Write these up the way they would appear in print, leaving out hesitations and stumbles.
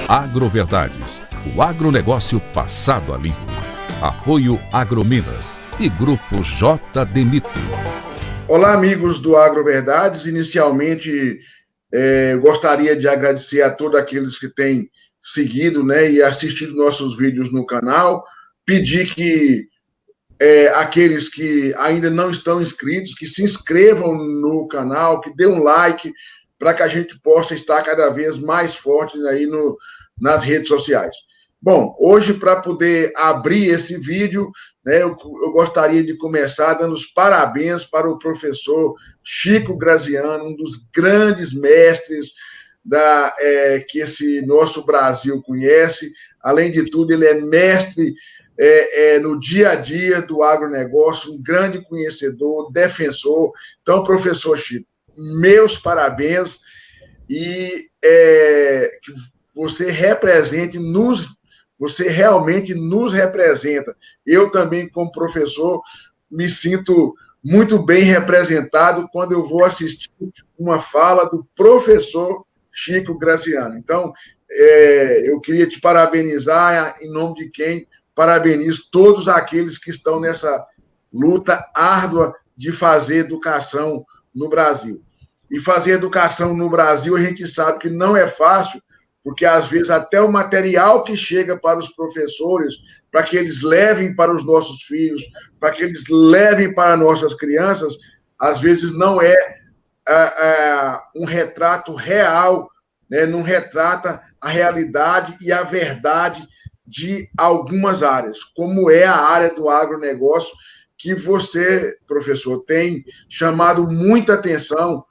Agroverdades, o agronegócio passado a limpo. Apoio Agrominas e Grupo JD Mito. Olá, amigos do Agroverdades. Inicialmente, gostaria de agradecer a todos aqueles que têm seguido, e assistido nossos vídeos no canal. Pedir que aqueles que ainda não estão inscritos, que se inscrevam no canal, que dê um like, para que a gente possa estar cada vez mais forte aí nas redes sociais. Bom, hoje, para poder abrir esse vídeo, eu gostaria de começar dando os parabéns para o professor Chico Graziano, um dos grandes mestres que esse nosso Brasil conhece. Além de tudo, ele é mestre no dia a dia do agronegócio, um grande conhecedor, defensor. Então, professor Chico, meus parabéns e que você você realmente nos representa. Eu também, como professor, me sinto muito bem representado quando eu vou assistir uma fala do professor Chico Graziano. Então, eu queria te parabenizar, em nome de quem parabenizo todos aqueles que estão nessa luta árdua de fazer educação no Brasil. E fazer educação no Brasil, a gente sabe que não é fácil, porque, às vezes, até o material que chega para os professores, para que eles levem para os nossos filhos, para que eles levem para nossas crianças, às vezes não é um retrato real, não retrata a realidade e a verdade de algumas áreas, como é a área do agronegócio, que você, professor, tem chamado muita atenção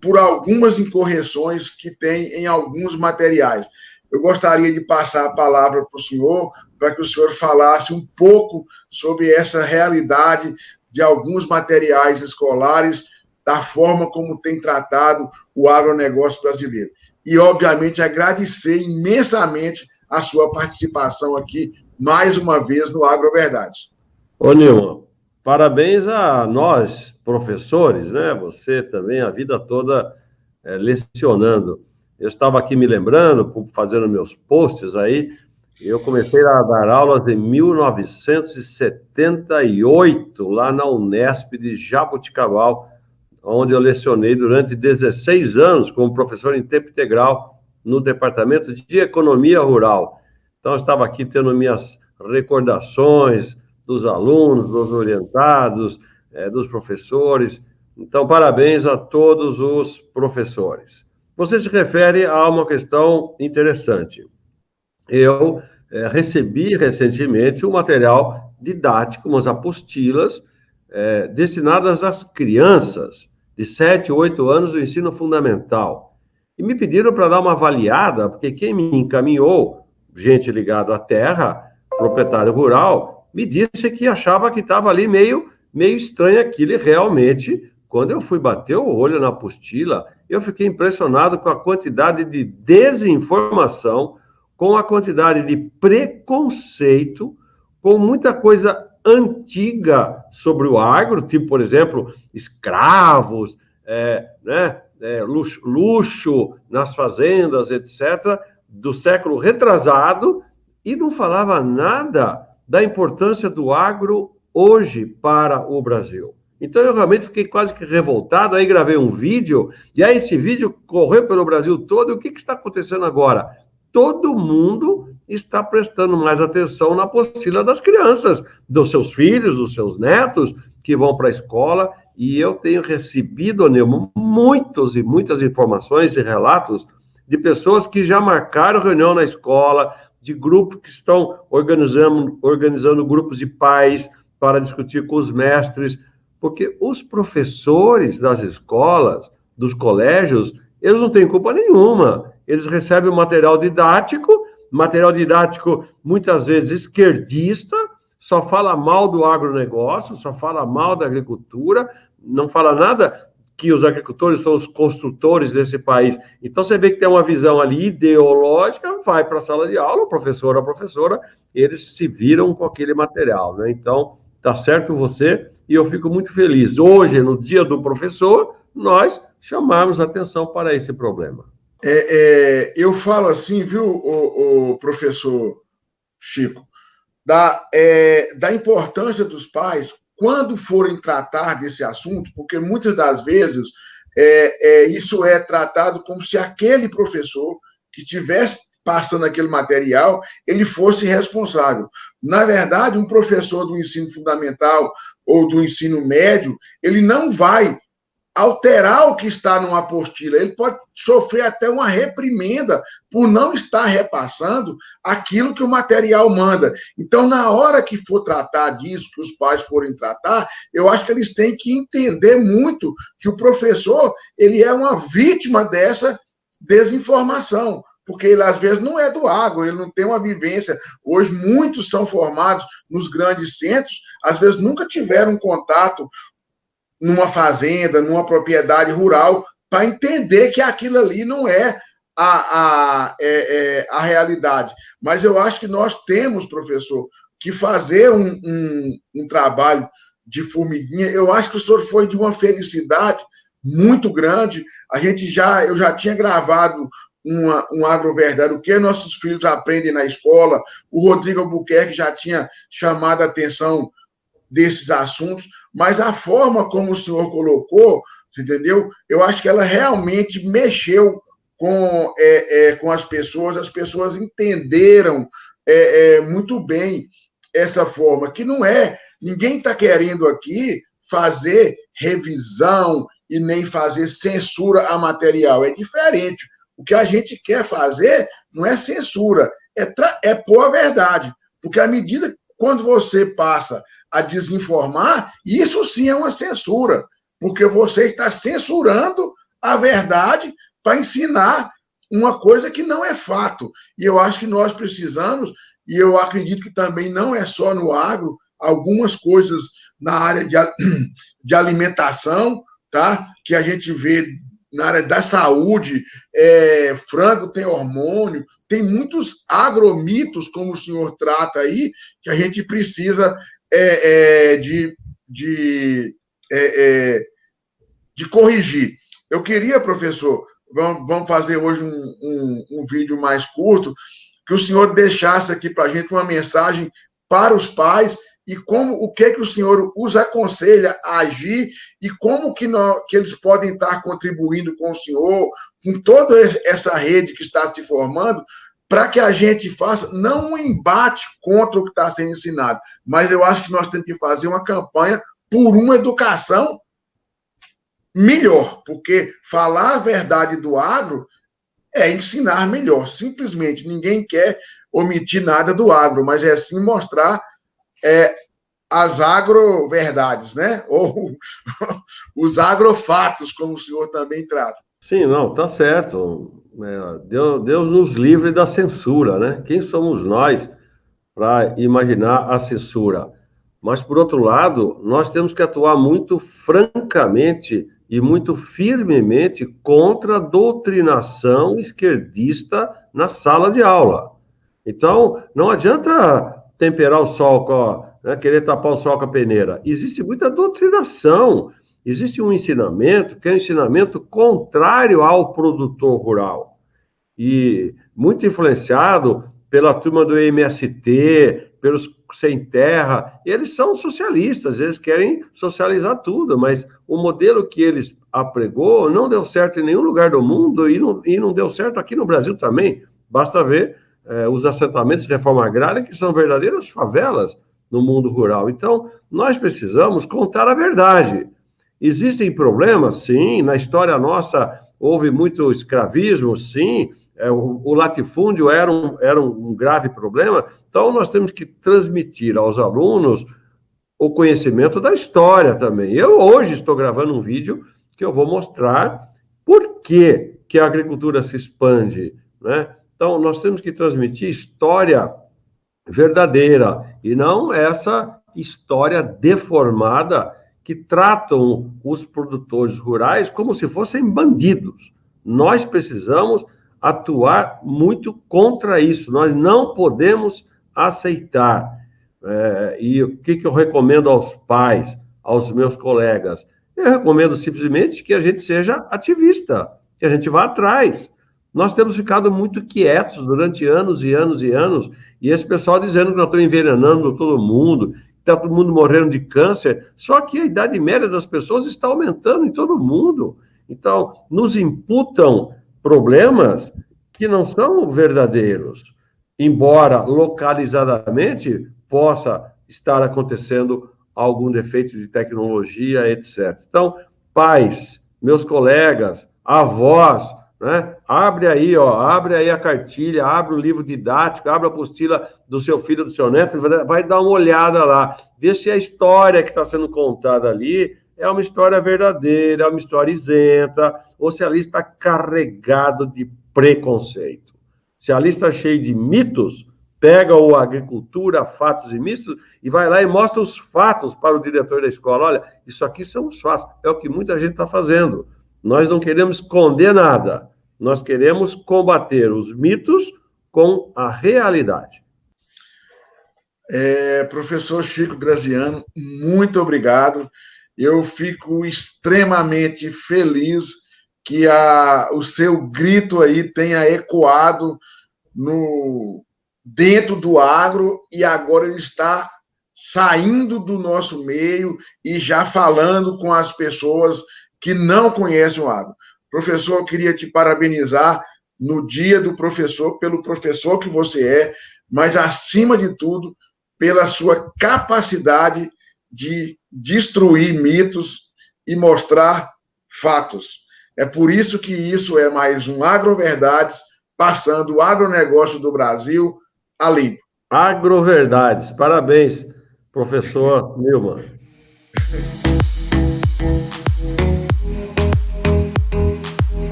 por algumas incorreções que tem em alguns materiais. Eu gostaria de passar a palavra para o senhor, para que o senhor falasse um pouco sobre essa realidade de alguns materiais escolares, da forma como tem tratado o agronegócio brasileiro. E, obviamente, agradecer imensamente a sua participação aqui, mais uma vez, no Agroverdades. Ô, Nilma, parabéns a nós, professores, Você também, a vida toda lecionando. Eu estava aqui me lembrando, fazendo meus posts aí, eu comecei a dar aulas em 1978, lá na Unesp de Jaboticabal, onde eu lecionei durante 16 anos como professor em tempo integral no Departamento de Economia Rural. Então, eu estava aqui tendo minhas recordações dos alunos, dos orientados, dos professores. Então, parabéns a todos os professores. Você se refere a uma questão interessante. Eu recebi recentemente um material didático, umas apostilas, destinadas às crianças de 7, 8 anos do ensino fundamental. E me pediram para dar uma avaliada, porque quem me encaminhou, gente ligada à terra, proprietário rural, me disse que achava que estava ali meio estranho aquilo, e realmente, quando eu fui bater o olho na apostila, eu fiquei impressionado com a quantidade de desinformação, com a quantidade de preconceito, com muita coisa antiga sobre o agro, tipo, por exemplo, escravos, luxo nas fazendas, etc., do século retrasado, e não falava nada da importância do agro hoje para o Brasil. Então, eu realmente fiquei quase que revoltado, aí gravei um vídeo, e aí esse vídeo correu pelo Brasil todo, e o que está acontecendo agora? Todo mundo está prestando mais atenção na apostila das crianças, dos seus filhos, dos seus netos, que vão para a escola, e eu tenho recebido, Nilma, muitas informações e relatos de pessoas que já marcaram reunião na escola, de grupos que estão organizando grupos de pais para discutir com os mestres, porque os professores das escolas, dos colégios, eles não têm culpa nenhuma. Eles recebem o material didático muitas vezes esquerdista, só fala mal do agronegócio, só fala mal da agricultura, não fala nada que os agricultores são os construtores desse país. Então, você vê que tem uma visão ali ideológica, vai para a sala de aula, o professor, a professora, eles se viram com aquele material, Então, tá certo você, e eu fico muito feliz. Hoje, no Dia do Professor, nós chamamos atenção para esse problema. Eu falo assim, viu, o professor Chico, da importância dos pais quando forem tratar desse assunto, porque muitas das vezes isso é tratado como se aquele professor que estivesse passando aquele material, ele fosse responsável. Na verdade, um professor do ensino fundamental ou do ensino médio, ele não vai alterar o que está numa apostila, ele pode sofrer até uma reprimenda por não estar repassando aquilo que o material manda. Então, na hora que for tratar disso, que os pais forem tratar, eu acho que eles têm que entender muito que o professor, ele é uma vítima dessa desinformação, porque ele, às vezes, não é do agro, ele não tem uma vivência. Hoje, muitos são formados nos grandes centros, às vezes nunca tiveram contato numa fazenda, numa propriedade rural, para entender que aquilo ali não é a realidade. Mas eu acho que nós temos, professor, que fazer um trabalho de formiguinha. Eu acho que o senhor foi de uma felicidade muito grande. Eu já tinha gravado um agroverdade, o que nossos filhos aprendem na escola. O Rodrigo Albuquerque já tinha chamado a atenção desses assuntos, mas a forma como o senhor colocou, entendeu? Eu acho que ela realmente mexeu com as pessoas entenderam muito bem essa forma, que não é, ninguém está querendo aqui fazer revisão e nem fazer censura a material, é diferente. O que a gente quer fazer não é censura, é pôr a verdade, porque à medida quando você passa a desinformar, isso sim é uma censura, porque você está censurando a verdade para ensinar uma coisa que não é fato. E eu acho que nós precisamos, e eu acredito que também não é só no agro, algumas coisas na área de alimentação, tá? Que a gente vê na área da saúde, frango tem hormônio, tem muitos agromitos, como o senhor trata aí, que a gente precisa de corrigir. Eu queria, professor, vamos fazer hoje um vídeo mais curto, que o senhor deixasse aqui para a gente uma mensagem para os pais e o que o senhor os aconselha a agir e como que eles podem estar contribuindo com o senhor, com toda essa rede que está se formando, para que a gente faça, não um embate contra o que está sendo ensinado, mas eu acho que nós temos que fazer uma campanha por uma educação melhor, porque falar a verdade do agro é ensinar melhor. Simplesmente, ninguém quer omitir nada do agro, mas é sim mostrar as agroverdades, né? Ou os agrofatos, como o senhor também trata. Sim, não, tá certo. Deus nos livre da censura, né? Quem somos nós para imaginar a censura? Mas, por outro lado, nós temos que atuar muito francamente e muito firmemente contra a doutrinação esquerdista na sala de aula. Então, não adianta temperar o sol querer tapar o sol com a peneira. Existe muita doutrinação, existe um ensinamento que é um ensinamento contrário ao produtor rural. E muito influenciado pela turma do MST, pelos Sem Terra, eles são socialistas, eles querem socializar tudo, mas o modelo que eles apregou não deu certo em nenhum lugar do mundo e não deu certo aqui no Brasil também. Basta ver os assentamentos de reforma agrária, que são verdadeiras favelas no mundo rural. Então, nós precisamos contar a verdade. Existem problemas? Sim. Na história nossa, houve muito escravismo? Sim. O latifúndio era um grave problema. Então, nós temos que transmitir aos alunos o conhecimento da história também. Eu hoje estou gravando um vídeo que eu vou mostrar por que a agricultura se expande, né? Então, nós temos que transmitir história verdadeira e não essa história deformada que tratam os produtores rurais como se fossem bandidos. Nós precisamos atuar muito contra isso. Nós não podemos aceitar. E o que eu recomendo aos pais, aos meus colegas? Eu recomendo simplesmente que a gente seja ativista, que a gente vá atrás. Nós temos ficado muito quietos durante anos e anos e anos, e esse pessoal dizendo que nós estamos envenenando todo mundo, que está todo mundo morrendo de câncer, só que a idade média das pessoas está aumentando em todo mundo. Então, nos imputam problemas que não são verdadeiros, embora localizadamente possa estar acontecendo algum defeito de tecnologia, etc. Então, pais, meus colegas, avós, né? Abre aí a cartilha, abre o livro didático, abre a apostila do seu filho, do seu neto, vai dar uma olhada lá, vê se a história que está sendo contada ali é uma história verdadeira, é uma história isenta, ou se ali está carregado de preconceito. Se ali está cheio de mitos, pega o Agricultura, Fatos e Mitos e vai lá e mostra os fatos para o diretor da escola. Olha, isso aqui são os fatos, é o que muita gente está fazendo. Nós não queremos esconder nada, nós queremos combater os mitos com a realidade. Professor Chico Graziano, muito obrigado. Eu fico extremamente feliz que o seu grito aí tenha ecoado dentro do agro e agora ele está saindo do nosso meio e já falando com as pessoas que não conhecem o agro. Professor, eu queria te parabenizar no Dia do Professor, pelo professor que você é, mas, acima de tudo, pela sua capacidade de destruir mitos e mostrar fatos. É por isso que isso é mais um Agroverdades, passando o agronegócio do Brasil a limpo. Agroverdades. Parabéns, professor Nilman.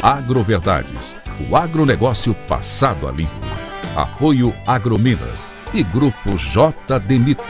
Agroverdades, o agronegócio passado a limpo. Apoio Agrominas e Grupo JD Mito.